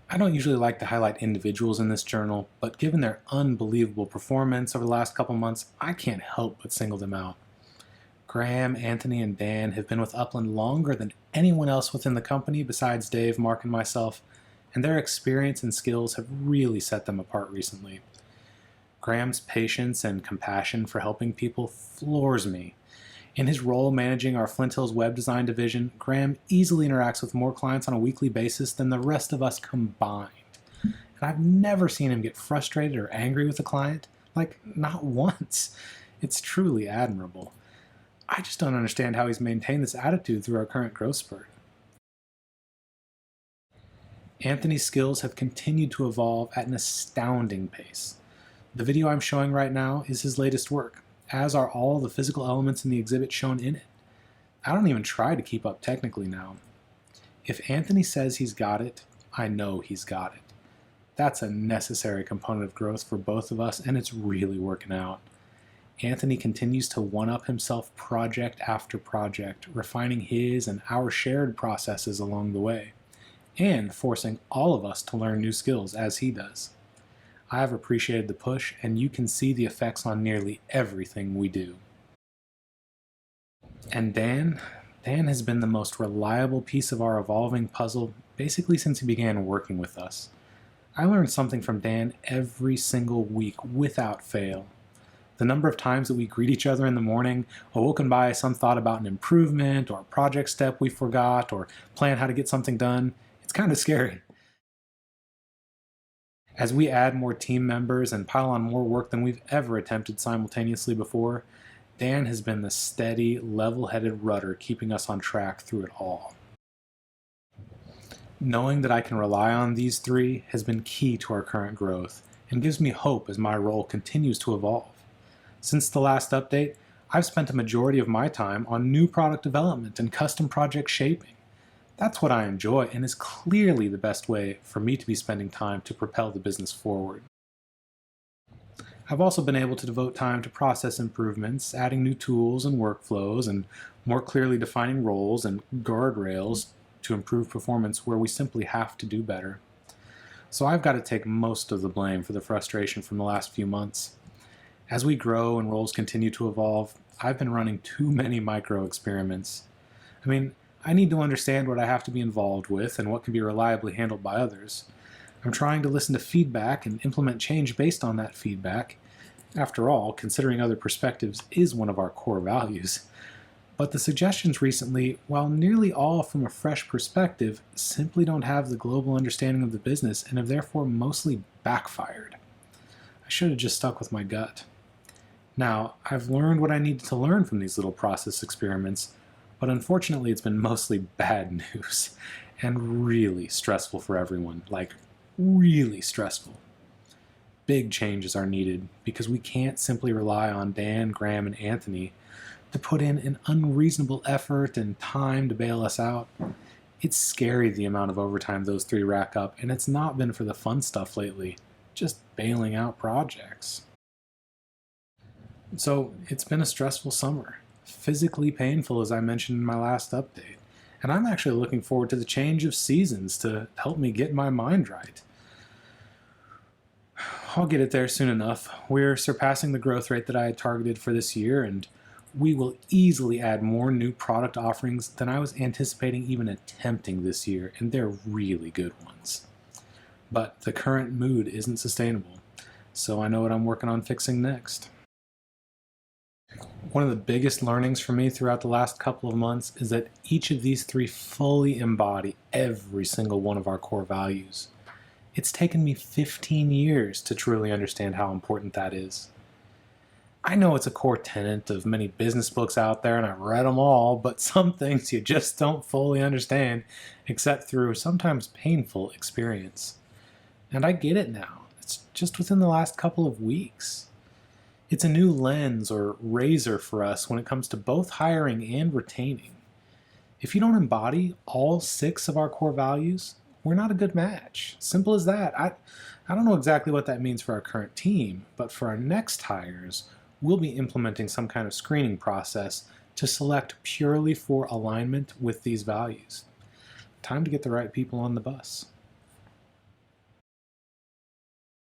I don't usually like to highlight individuals in this journal, but given their unbelievable performance over the last couple months, I can't help but single them out. Graham, Anthony, and Dan have been with Upland longer than anyone else within the company besides Dave, Mark, and myself, and their experience and skills have really set them apart recently. Graham's patience and compassion for helping people floors me. In his role managing our Flint Hills web design division, Graham easily interacts with more clients on a weekly basis than the rest of us combined. And I've never seen him get frustrated or angry with a client, like not once. It's truly admirable. I just don't understand how he's maintained this attitude through our current growth spurt. Anthony's skills have continued to evolve at an astounding pace. The video I'm showing right now is his latest work, as are all the physical elements in the exhibit shown in it. I don't even try to keep up technically now. If Anthony says he's got it, I know he's got it. That's a necessary component of growth for both of us, and it's really working out. Anthony continues to one-up himself project after project, refining his and our shared processes along the way, and forcing all of us to learn new skills as he does. I have appreciated the push, and you can see the effects on nearly everything we do. And Dan has been the most reliable piece of our evolving puzzle basically since he began working with us. I learned something from Dan every single week without fail. The number of times that we greet each other in the morning, awoken by some thought about an improvement or a project step we forgot or plan how to get something done, it's kind of scary. As we add more team members and pile on more work than we've ever attempted simultaneously before, Dan has been the steady, level-headed rudder keeping us on track through it all. Knowing that I can rely on these three has been key to our current growth and gives me hope as my role continues to evolve. Since the last update, I've spent a majority of my time on new product development and custom project shaping. That's what I enjoy and is clearly the best way for me to be spending time to propel the business forward. I've also been able to devote time to process improvements, adding new tools and workflows, and more clearly defining roles and guardrails to improve performance where we simply have to do better. So I've got to take most of the blame for the frustration from the last few months. As we grow and roles continue to evolve, I've been running too many micro experiments. I need to understand what I have to be involved with and what can be reliably handled by others. I'm trying to listen to feedback and implement change based on that feedback. After all, considering other perspectives is one of our core values. But the suggestions recently, while nearly all from a fresh perspective, simply don't have the global understanding of the business and have therefore mostly backfired. I should have just stuck with my gut. Now, I've learned what I needed to learn from these little process experiments, but unfortunately it's been mostly bad news and really stressful for everyone, like really stressful. Big changes are needed because we can't simply rely on Dan, Graham, and Anthony to put in an unreasonable effort and time to bail us out. It's scary the amount of overtime those three rack up, and it's not been for the fun stuff lately, just bailing out projects. So it's been a stressful summer. Physically painful, as I mentioned in my last update, and I'm actually looking forward to the change of seasons to help me get my mind right. I'll get it there soon enough. We're surpassing the growth rate that I had targeted for this year, and we will easily add more new product offerings than I was anticipating even attempting this year, and they're really good ones. But the current mood isn't sustainable, so I know what I'm working on fixing next. One of the biggest learnings for me throughout the last couple of months is that each of these three fully embody every single one of our core values. It's taken me 15 years to truly understand how important that is. I know it's a core tenet of many business books out there, and I've read them all, but some things you just don't fully understand except through sometimes painful experience. And I get it now. It's just within the last couple of weeks. It's a new lens or razor for us when it comes to both hiring and retaining. If you don't embody all 6 of our core values, we're not a good match. Simple as that. I don't know exactly what that means for our current team, but for our next hires, we'll be implementing some kind of screening process to select purely for alignment with these values. Time to get the right people on the bus.